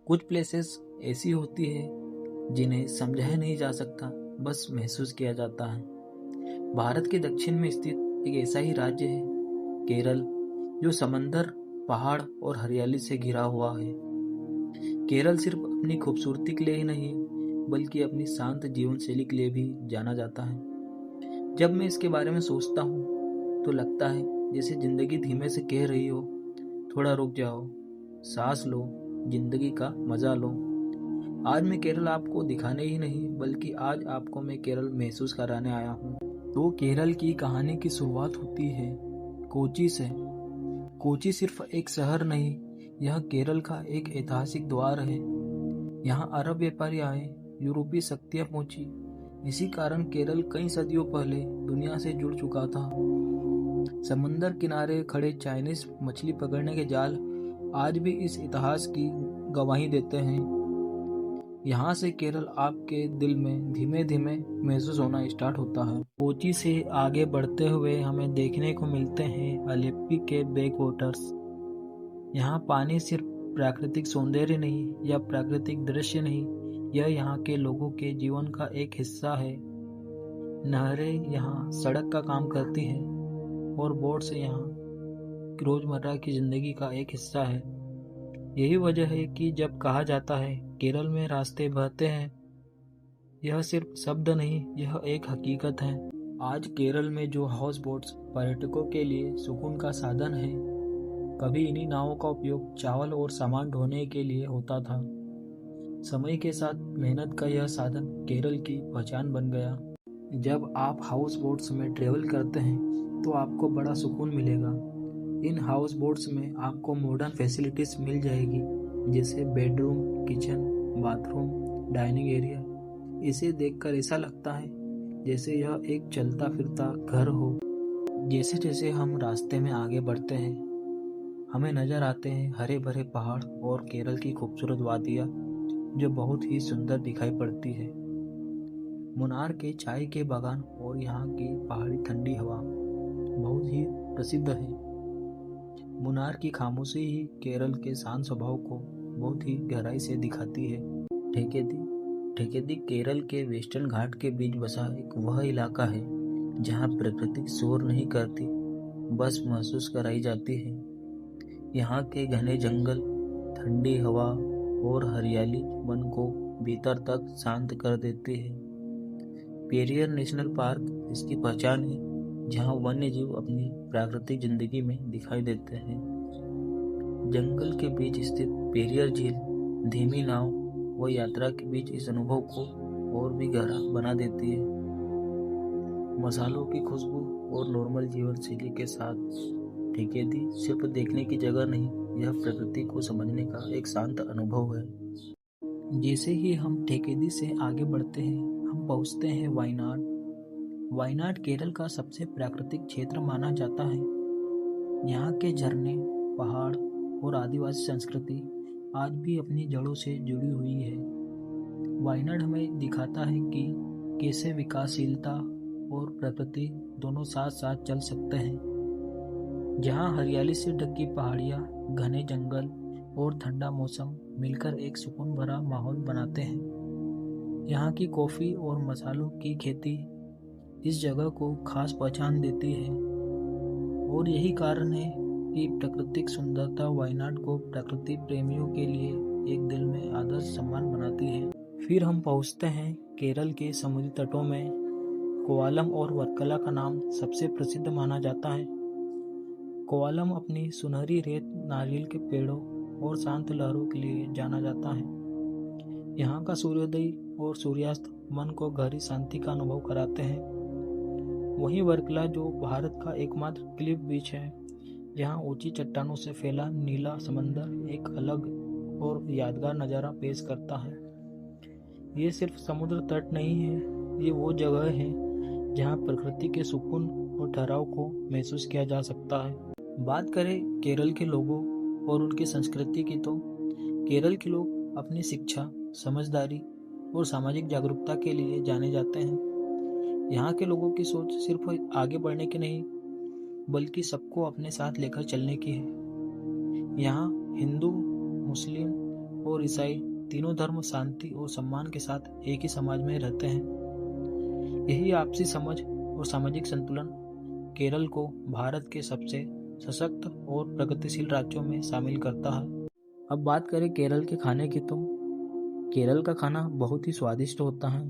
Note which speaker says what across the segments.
Speaker 1: कुछ प्लेसेस ऐसी होती है जिन्हें समझाया नहीं जा सकता, बस महसूस किया जाता है। भारत के दक्षिण में स्थित एक ऐसा ही राज्य है केरल, जो समंदर, पहाड़ और हरियाली से घिरा हुआ है। केरल सिर्फ अपनी खूबसूरती के लिए ही नहीं, बल्कि अपनी शांत जीवन शैली के लिए भी जाना जाता है। जब मैं इसके बारे में सोचता हूँ तो लगता है जैसे जिंदगी धीमे से कह रही हो, थोड़ा रुक जाओ, सांस लो, जिंदगी का मजा लो। आज मैं केरल आपको दिखाने ही नहीं, बल्कि आज आपको मैं केरल महसूस कराने आया हूँ। तो केरल की कहानी की शुरुआत होती है कोची से। कोची सिर्फ एक शहर नहीं, यह केरल का एक ऐतिहासिक द्वार है। यहाँ अरब व्यापारी आए, यूरोपीय शक्तियाँ पहुंची। इसी कारण केरल कई सदियों पहले दुनिया से जुड़ चुका था। समंदर किनारे खड़े चाइनीज मछली पकड़ने के जाल आज भी इस इतिहास की गवाही देते हैं। यहाँ से केरल आपके दिल में धीमे धीमे महसूस होना स्टार्ट होता है। कोची से आगे बढ़ते हुए हमें देखने को मिलते हैं अलेप्पी के बैक वाटर्स। यहाँ पानी सिर्फ प्राकृतिक सौंदर्य नहीं या प्राकृतिक दृश्य नहीं, यह यहाँ के लोगों के जीवन का एक हिस्सा है। नहरें यहाँ सड़क का काम करती हैं और बोट से यहाँ रोजमर्रा की जिंदगी का एक हिस्सा है। यही वजह है कि जब कहा जाता है केरल में रास्ते बहते हैं, यह सिर्फ शब्द नहीं, यह एक हकीकत है। आज केरल में जो हाउस बोट्स पर्यटकों के लिए सुकून का साधन है, कभी इन्हीं नावों का उपयोग चावल और सामान ढोने के लिए होता था। समय के साथ मेहनत का यह साधन केरल की पहचान बन गया। जब आप हाउस बोट्स में ट्रेवल करते हैं तो आपको बड़ा सुकून मिलेगा। इन हाउस बोट्स में आपको मॉडर्न फैसिलिटीज मिल जाएगी, जैसे bedroom, kitchen, bathroom, dining area. इसे देखकर ऐसा लगता है जैसे यह एक चलता फिरता घर हो। जैसे जैसे हम रास्ते में आगे बढ़ते हैं, हमें नजर आते हैं हरे भरे पहाड़ और केरल की खूबसूरत वादियाँ, जो बहुत ही सुंदर दिखाई पड़ती है। मुन्नार के चाय के बागान और यहाँ की पहाड़ी ठंडी हवा बहुत ही प्रसिद्ध है। मुन्नार की खामोशी ही केरल के शांत स्वभाव को बहुत ही गहराई से दिखाती है। ठेकेदी केरल के वेस्टर्न घाट के बीच बसा एक वह इलाका है जहाँ प्रकृति शोर नहीं करती, बस महसूस कराई जाती है। यहाँ के घने जंगल, ठंडी हवा और हरियाली मन को भीतर तक शांत कर देती है। पेरियर नेशनल पार्क इसकी पहचान है, जहाँ वन्य जीव अपनी प्राकृतिक जिंदगी में दिखाई देते हैं। जंगल के बीच स्थित पेरियर झील धीमी नाव व यात्रा के बीच इस अनुभव को और भी गहरा बना देती है। मसालों की खुशबू और नॉर्मल जीवन शैली के साथ ठेकेदी सिर्फ देखने की जगह नहीं, यह प्रकृति को समझने का एक शांत अनुभव है। जैसे ही हम ठेकेदी से आगे बढ़ते हैं, हम पहुंचते हैं वायनाड। वायनाड केरल का सबसे प्राकृतिक क्षेत्र माना जाता है। यहाँ के झरने, पहाड़ और आदिवासी संस्कृति आज भी अपनी जड़ों से जुड़ी हुई है। वायनाड हमें दिखाता है कि कैसे विकासशीलता और प्रकृति दोनों साथ साथ चल सकते हैं। जहाँ हरियाली से ढकी पहाड़ियाँ, घने जंगल और ठंडा मौसम मिलकर एक सुकून भरा माहौल बनाते हैं। यहाँ की कॉफ़ी और मसालों की खेती इस जगह को खास पहचान देती है और यही कारण है कि प्राकृतिक सुंदरता वायनाड को प्रकृति प्रेमियों के लिए एक दिल में आदर्श सम्मान बनाती है। फिर हम पहुंचते हैं केरल के समुद्री तटों में। कोवालम और वर्कला का नाम सबसे प्रसिद्ध माना जाता है। कोवालम अपनी सुनहरी रेत, नारियल के पेड़ों और शांत लहरों के लिए जाना जाता है। यहाँ का सूर्योदय और सूर्यास्त मन को गहरी शांति का अनुभव कराते हैं। वहीं वर्कला, जो भारत का एकमात्र क्लिफ बीच है, जहाँ ऊंची चट्टानों से फैला नीला समंदर एक अलग और यादगार नज़ारा पेश करता है। ये सिर्फ समुद्र तट नहीं है, ये वो जगह है जहाँ प्रकृति के सुकून और ठहराव को महसूस किया जा सकता है। बात करें केरल के लोगों और उनकी संस्कृति की, तो केरल के लोग अपनी शिक्षा, समझदारी और सामाजिक जागरूकता के लिए जाने जाते हैं। यहाँ के लोगों की सोच सिर्फ आगे बढ़ने की नहीं, बल्कि सबको अपने साथ लेकर चलने की है। यहाँ हिंदू, मुस्लिम और ईसाई तीनों धर्म शांति और सम्मान के साथ एक ही समाज में रहते हैं। यही आपसी समझ और सामाजिक संतुलन केरल को भारत के सबसे सशक्त और प्रगतिशील राज्यों में शामिल करता है। अब बात करें केरल के खाने की, तो केरल का खाना बहुत ही स्वादिष्ट होता है।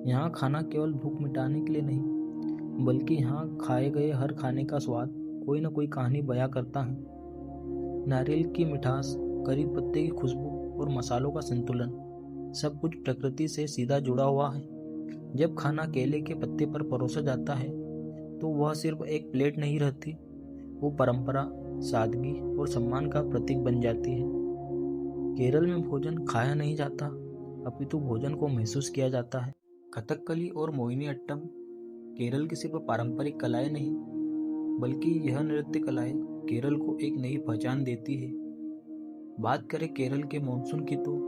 Speaker 1: यहाँ खाना केवल भूख मिटाने के लिए नहीं, बल्कि यहाँ खाए गए हर खाने का स्वाद कोई न कोई कहानी बयां करता है। नारियल की मिठास, करी पत्ते की खुशबू और मसालों का संतुलन, सब कुछ प्रकृति से सीधा जुड़ा हुआ है। जब खाना केले के पत्ते पर परोसा जाता है तो वह सिर्फ एक प्लेट नहीं रहती, वो परंपरा, सादगी और सम्मान का प्रतीक बन जाती है। केरल में भोजन खाया नहीं जाता, अपितु भोजन को महसूस किया जाता है। कथकली और मोहिनीअट्टम केरल की सिर्फ पारंपरिक कलाएं नहीं, बल्कि यह नृत्य कलाएं केरल को एक नई पहचान देती है। बात करें केरल के मानसून की, तो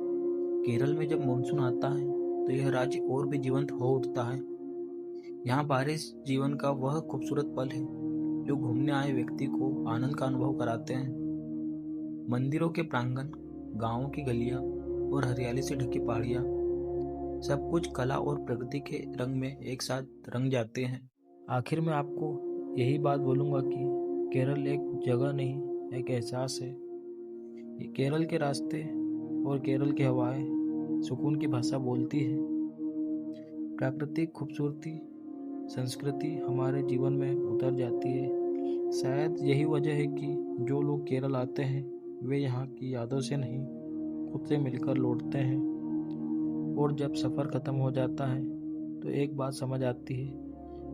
Speaker 1: केरल में जब मानसून आता है तो यह राज्य और भी जीवंत हो उठता है। यहाँ बारिश जीवन का वह खूबसूरत पल है जो घूमने आए व्यक्ति को आनंद का अनुभव कराते हैं। मंदिरों के प्रांगण, गांवों की गलियां और हरियाली से ढकी पहाड़ियां, सब कुछ कला और प्रकृति के रंग में एक साथ रंग जाते हैं। आखिर में आपको यही बात बोलूँगा कि केरल एक जगह नहीं, एक एहसास है। ये केरल के रास्ते और केरल की हवाएं सुकून की भाषा बोलती है। प्राकृतिक खूबसूरती, संस्कृति हमारे जीवन में उतर जाती है। शायद यही वजह है कि जो लोग केरल आते हैं वे यहाँ की यादों से नहीं, खुद से मिलकर लौटते हैं। और जब सफ़र ख़त्म हो जाता है तो एक बात समझ आती है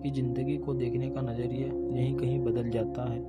Speaker 1: कि ज़िंदगी को देखने का नज़रिया यहीं कहीं बदल जाता है।